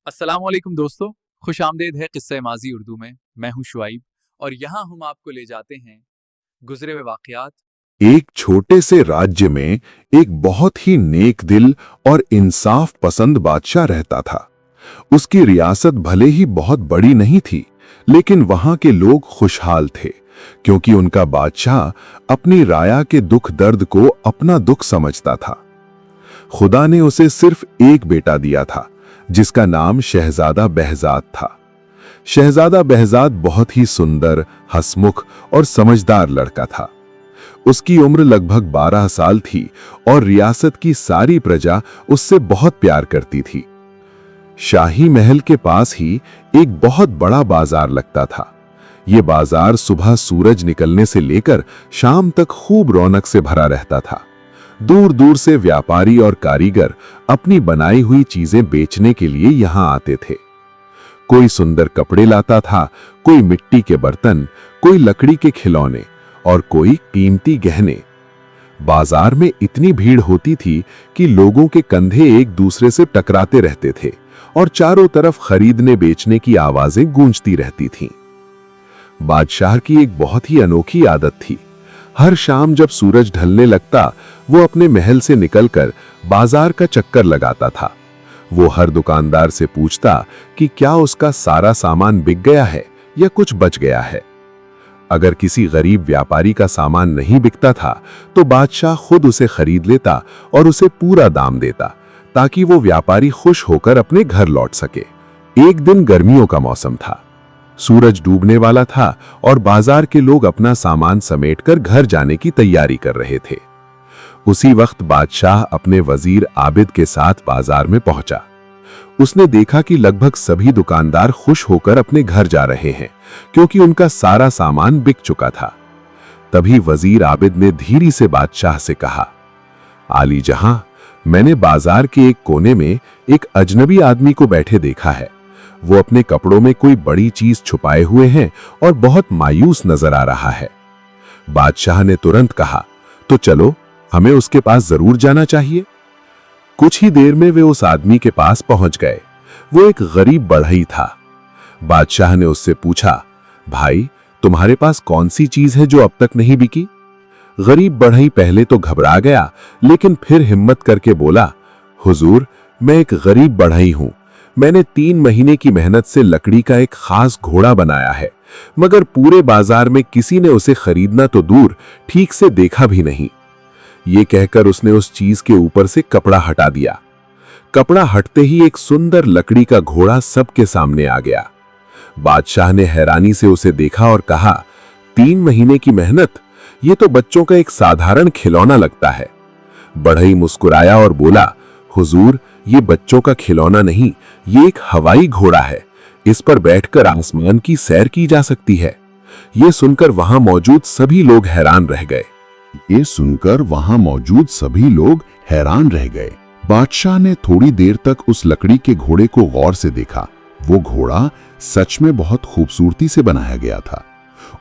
अस्सलाम वालेकुम दोस्तों, खुशामदीद है किस्से माजी उर्दू में। मैं हूं शुआइब और यहाँ हम आपको ले जाते हैं गुजरे हुए वाक़यात। एक छोटे से राज्य में एक बहुत ही नेक दिल और इंसाफ पसंद बादशाह रहता था। उसकी रियासत भले ही बहुत बड़ी नहीं थी, लेकिन वहां के लोग खुशहाल थे, क्योंकि उनका बादशाह अपनी राया के दुख दर्द को अपना दुख समझता था। खुदा ने उसे सिर्फ एक बेटा दिया था, जिसका नाम शहजादा behzad था। शहजादा behzad बहुत ही सुंदर, हंसमुख और समझदार लड़का था। उसकी उम्र लगभग 12 साल थी और रियासत की सारी प्रजा उससे बहुत प्यार करती थी। शाही महल के पास ही एक बहुत बड़ा बाजार लगता था। ये बाजार सुबह सूरज निकलने से लेकर शाम तक खूब रौनक से भरा रहता था। दूर दूर से व्यापारी और कारीगर अपनी बनाई हुई चीजें बेचने के लिए यहां आते थे। कोई सुंदर कपड़े लाता था, कोई मिट्टी के बर्तन, कोई लकड़ी के खिलौने और कोई कीमती गहने। बाजार में इतनी भीड़ होती थी कि लोगों के कंधे एक दूसरे से टकराते रहते थे और चारों तरफ खरीदने बेचने की आवाजें गूंजती रहती थीं। बादशाह की एक बहुत ही अनोखी आदत थी। हर शाम जब सूरज ढलने लगता, वो अपने महल से निकलकर बाजार का चक्कर लगाता था। वो हर दुकानदार से पूछता कि क्या उसका सारा सामान बिक गया है या कुछ बच गया है। अगर किसी गरीब व्यापारी का सामान नहीं बिकता था, तो बादशाह खुद उसे खरीद लेता और उसे पूरा दाम देता, ताकि वो व्यापारी खुश होकर अपने घर लौट सके। एक दिन गर्मियों का मौसम था। सूरज डूबने वाला था और बाजार के लोग अपना सामान समेटकर घर जाने की तैयारी कर रहे थे। उसी वक्त बादशाह अपने वजीर आबिद के साथ बाजार में पहुंचा। उसने देखा कि लगभग सभी दुकानदार खुश होकर अपने घर जा रहे हैं, क्योंकि उनका सारा सामान बिक चुका था। तभी वजीर आबिद ने धीरे से बादशाह से कहा, आली जहां, मैंने बाजार के एक कोने में एक अजनबी आदमी को बैठे देखा है। वो अपने कपड़ों में कोई बड़ी चीज छुपाए हुए हैं और बहुत मायूस नजर आ रहा है। बादशाह ने तुरंत कहा, तो चलो, हमें उसके पास जरूर जाना चाहिए। कुछ ही देर में वे उस आदमी के पास पहुंच गए। वो एक गरीब बढ़ई था। बादशाह ने उससे पूछा, भाई, तुम्हारे पास कौन सी चीज है जो अब तक नहीं बिकी? गरीब बढ़ई पहले तो घबरा गया, लेकिन फिर हिम्मत करके बोला, हुजूर, मैं एक गरीब बढ़ई हूं। मैंने 3 महीने की मेहनत से लकड़ी का एक खास घोड़ा बनाया है, मगर पूरे बाजार में किसी ने उसे खरीदना तो दूर, ठीक से देखा भी नहीं। ये कहकर उसने उस चीज के ऊपर से कपड़ा हटा दिया। कपड़ा हटते ही एक सुंदर लकड़ी का घोड़ा सबके सामने आ गया। बादशाह ने हैरानी से उसे देखा और कहा, 3 महीने की मेहनत, ये तो बच्चों का एक साधारण खिलौना लगता है। बढ़ई मुस्कुराया और बोला, हुजूर, ये बच्चों का खिलौना नहीं, ये एक हवाई घोड़ा है। इस पर बैठकर आसमान की सैर की जा सकती है। ये सुनकर वहां मौजूद सभी लोग हैरान रह गए। बादशाह ने थोड़ी देर तक उस लकड़ी के घोड़े को गौर से देखा। वो घोड़ा सच में बहुत खूबसूरती से बनाया गया था।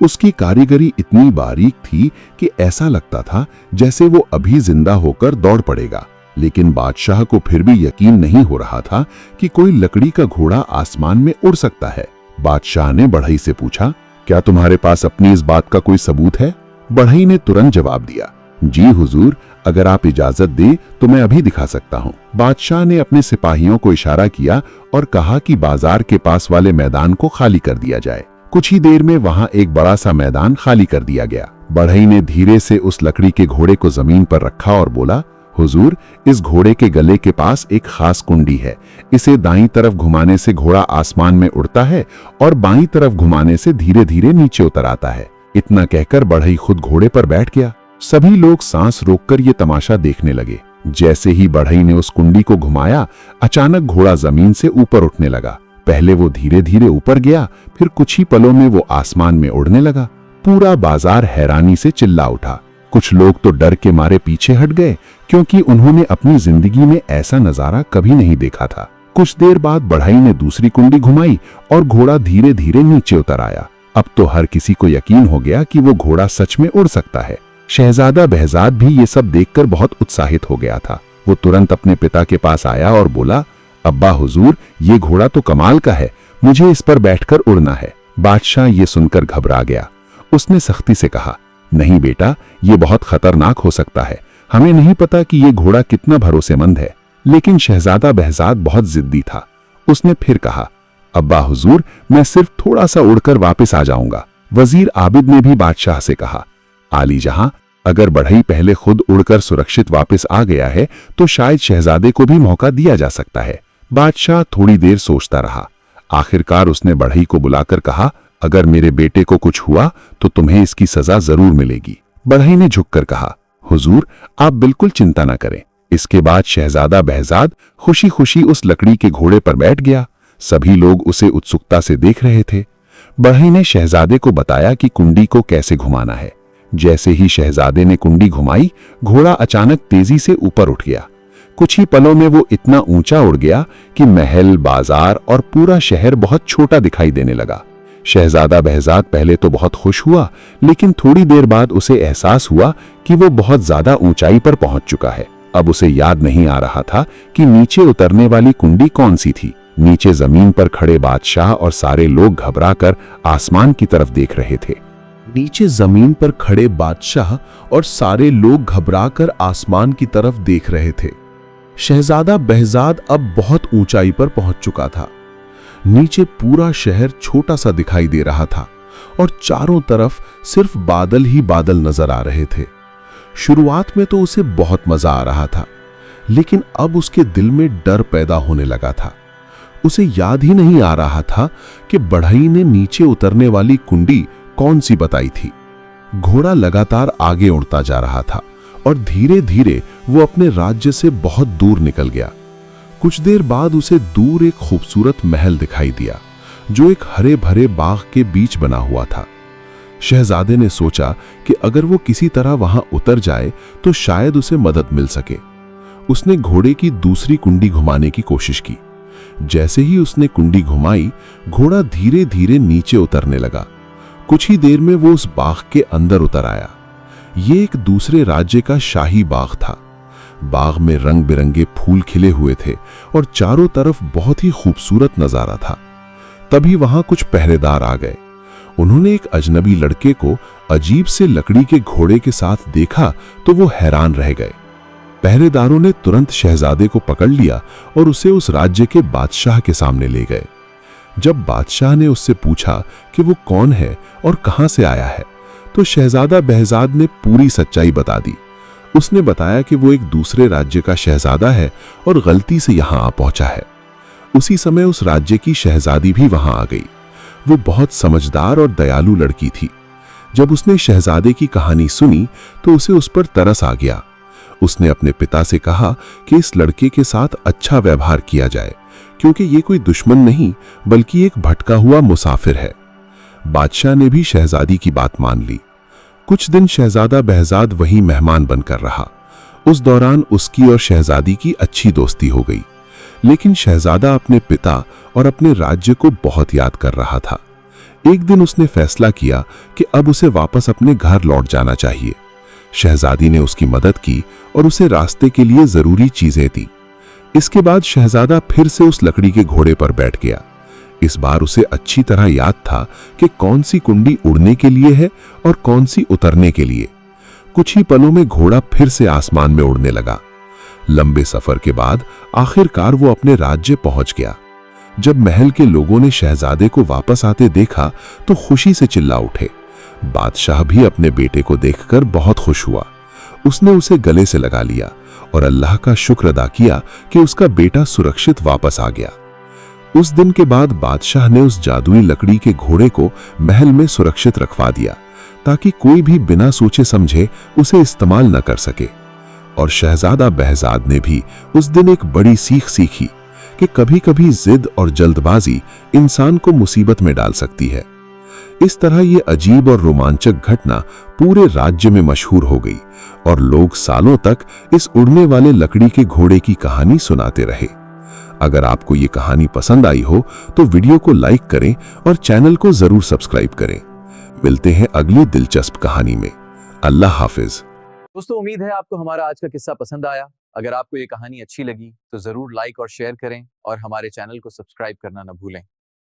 उसकी कारीगरी इतनी बारीक थी कि ऐसा लगता था जैसे वो अभी जिंदा होकर दौड़ पड़ेगा। लेकिन बादशाह को फिर भी यकीन नहीं हो रहा था कि कोई लकड़ी का घोड़ा आसमान में उड़ सकता है। बादशाह ने बढ़ई से पूछा, क्या तुम्हारे पास अपनी इस बात का कोई सबूत है? बढ़ई ने तुरंत जवाब दिया, जी हुजूर, अगर आप इजाजत दें तो मैं अभी दिखा सकता हूँ। बादशाह ने अपने सिपाहियों को इशारा किया और कहा कि बाजार के पास वाले मैदान को खाली कर दिया जाए। कुछ ही देर में वहां एक बड़ा सा मैदान खाली कर दिया गया। बढ़ई ने धीरे से उस लकड़ी के घोड़े को जमीन पर रखा और बोला, हुजूर, इस घोड़े के गले के पास एक खास कुंडी है। इसे दाईं तरफ घुमाने से घोड़ा आसमान में उड़ता है और बाईं तरफ घुमाने से धीरे धीरे नीचे उतर आता है। इतना कहकर बढ़ई खुद घोड़े पर बैठ गया। सभी लोग सांस रोककर ये तमाशा देखने लगे। जैसे ही बढ़ई ने उस कुंडी को घुमाया, अचानक घोड़ा जमीन से ऊपर उठने लगा। पहले वो धीरे धीरे ऊपर गया, फिर कुछ ही पलों में वो आसमान में उड़ने लगा। पूरा बाजार हैरानी से चिल्ला उठा। कुछ लोग तो डर के मारे पीछे हट गए, क्योंकि उन्होंने अपनी जिंदगी में ऐसा नजारा कभी नहीं देखा था। कुछ देर बाद बढ़ई ने दूसरी कुंडी घुमाई और घोड़ा धीरे धीरे नीचे उतर आया। अब तो हर किसी को यकीन हो गया कि वो घोड़ा सच में उड़ सकता है। शहजादा behzad भी ये सब देखकर बहुत उत्साहित हो गया था। वो तुरंत अपने पिता के पास आया और बोला, अब्बा हुजूर, ये घोड़ा तो कमाल का है, मुझे इस पर बैठकर उड़ना है। बादशाह ये सुनकर घबरा गया। उसने सख्ती से कहा, नहीं बेटा, ये बहुत खतरनाक हो सकता है, हमें नहीं पता कि ये घोड़ा कितना भरोसेमंद है। लेकिन शहजादा बहजाद बहुत जिद्दी था। उसने फिर कहा, अब्बा हुजूर, मैं सिर्फ थोड़ा सा उड़कर वापस आ जाऊंगा। वजीर आबिद ने भी बादशाह से कहा, आली जहां, अगर बढ़ई पहले खुद उड़कर सुरक्षित वापस आ गया है तो शायद शहजादे को भी मौका दिया जा सकता है। बादशाह थोड़ी देर सोचता रहा। आखिरकार उसने बढ़ई को बुलाकर कहा, अगर मेरे बेटे को कुछ हुआ तो तुम्हें इसकी सजा जरूर मिलेगी। बढ़ई ने झुककर कहा, हुजूर, आप बिल्कुल चिंता न करें। इसके बाद शहजादा बहजाद खुशी खुशी उस लकड़ी के घोड़े पर बैठ गया। सभी लोग उसे उत्सुकता से देख रहे थे। बढ़ई ने शहजादे को बताया कि कुंडी को कैसे घुमाना है। जैसे ही शहजादे ने कुंडी घुमाई, घोड़ा अचानक तेजी से ऊपर उठ गया। कुछ ही पलों में वो इतना ऊंचा उड़ गया कि महल, बाजार और पूरा शहर बहुत छोटा दिखाई देने लगा। शहजादा बहजाद पहले तो बहुत खुश हुआ, लेकिन थोड़ी देर बाद उसे एहसास हुआ कि वो बहुत ज्यादा ऊंचाई पर पहुंच चुका है। अब उसे याद नहीं आ रहा था कि नीचे उतरने वाली कुंडी कौन सी थी। नीचे जमीन पर खड़े बादशाह और सारे लोग घबराकर आसमान की तरफ देख रहे थे। नीचे जमीन पर खड़े बादशाह और सारे लोग घबराकर आसमान की तरफ देख रहे थे। शहजादा बहजाद अब बहुत ऊंचाई पर पहुंच चुका था। नीचे पूरा शहर छोटा सा दिखाई दे रहा था और चारों तरफ सिर्फ बादल ही बादल नजर आ रहे थे। शुरुआत में तो उसे बहुत मजा आ रहा था, लेकिन अब उसके दिल में डर पैदा होने लगा था। उसे याद ही नहीं आ रहा था कि बढ़ई ने नीचे उतरने वाली कुंडी कौन सी बताई थी। घोड़ा लगातार आगे उड़ता जा रहा था और धीरे धीरे वो अपने राज्य से बहुत दूर निकल गया। कुछ देर बाद उसे दूर एक खूबसूरत महल दिखाई दिया, जो एक हरे भरे बाग के बीच बना हुआ था। शहजादे ने सोचा कि अगर वो किसी तरह वहां उतर जाए तो शायद उसे मदद मिल सके। उसने घोड़े की दूसरी कुंडी घुमाने की कोशिश की। जैसे ही उसने कुंडी घुमाई, घोड़ा धीरे धीरे नीचे उतरने लगा। कुछ ही देर में वो उस बाग के अंदर उतर आया। ये एक दूसरे राज्य का शाही बाग था। बाग में रंग बिरंगे फूल खिले हुए थे और चारों तरफ बहुत ही खूबसूरत नजारा था। तभी वहां कुछ पहरेदार आ गए। उन्होंने एक अजनबी लड़के को अजीब से लकड़ी के घोड़े के साथ देखा तो वो हैरान रह गए। पहरेदारों ने तुरंत शहजादे को पकड़ लिया और उसे उस राज्य के बादशाह के सामने ले गए। जब बादशाह ने उससे पूछा कि वो कौन है और कहां से आया है, तो शहजादा बहजाद ने पूरी सच्चाई बता दी। उसने बताया कि वो एक दूसरे राज्य का शहजादा है और गलती से यहां आ पहुंचा है। उसी समय उस राज्य की शहजादी भी वहां आ गई। वो बहुत समझदार और दयालु लड़की थी। जब उसने शहजादे की कहानी सुनी तो उसे उस पर तरस आ गया। उसने अपने पिता से कहा कि इस लड़के के साथ अच्छा व्यवहार किया जाए, क्योंकि ये कोई दुश्मन नहीं बल्कि एक भटका हुआ मुसाफिर है। बादशाह ने भी शहजादी की बात मान ली। कुछ दिन शहजादा बहजाद वहीं मेहमान बनकर रहा। उस दौरान उसकी और शहजादी की अच्छी दोस्ती हो गई, लेकिन शहजादा अपने पिता और अपने राज्य को बहुत याद कर रहा था। एक दिन उसने फैसला किया कि अब उसे वापस अपने घर लौट जाना चाहिए। शहजादी ने उसकी मदद की और उसे रास्ते के लिए जरूरी चीजें दी। इसके बाद शहजादा फिर से उस लकड़ी के घोड़े पर बैठ गया। इस बार उसे अच्छी तरह याद था कि कौन सी कुंडी उड़ने के लिए है और कौन सी उतरने के लिए। कुछ ही पलों में घोड़ा फिर से आसमान में उड़ने लगा। लंबे सफर के बाद आखिरकार वो अपने राज्य पहुंच गया। जब महल के लोगों ने शहजादे को वापस आते देखा तो खुशी से चिल्ला उठे। बादशाह भी अपने बेटे को देखकर बहुत खुश हुआ। उसने उसे गले से लगा लिया और अल्लाह का शुक्र अदा किया कि उसका बेटा सुरक्षित वापस आ गया। उस दिन के बाद बादशाह ने उस जादुई लकड़ी के घोड़े को महल में सुरक्षित रखवा दिया, ताकि कोई भी बिना सोचे समझे उसे इस्तेमाल न कर सके। और शहजादा बहजाद ने भी उस दिन एक बड़ी सीख सीखी कि कभी-कभी जिद और जल्दबाजी इंसान को मुसीबत में डाल सकती है। इस तरह ये अजीब और रोमांचक घटना पूरे राज्य में मशहूर हो गई और लोग सालों तक इस उड़ने वाले लकड़ी के घोड़े की कहानी सुनाते रहे। अगर आपको ये कहानी पसंद आई हो तो वीडियो को लाइक करें और चैनल को जरूर सब्सक्राइब करें। मिलते हैं अगली दिलचस्प कहानी में। अल्लाह हाफिज। दोस्तों, उम्मीद है आपको हमारा आज का किस्सा पसंद आया। अगर आपको ये कहानी अच्छी लगी तो ज़रूर लाइक और शेयर करें और हमारे चैनल को सब्सक्राइब करना न भूलें।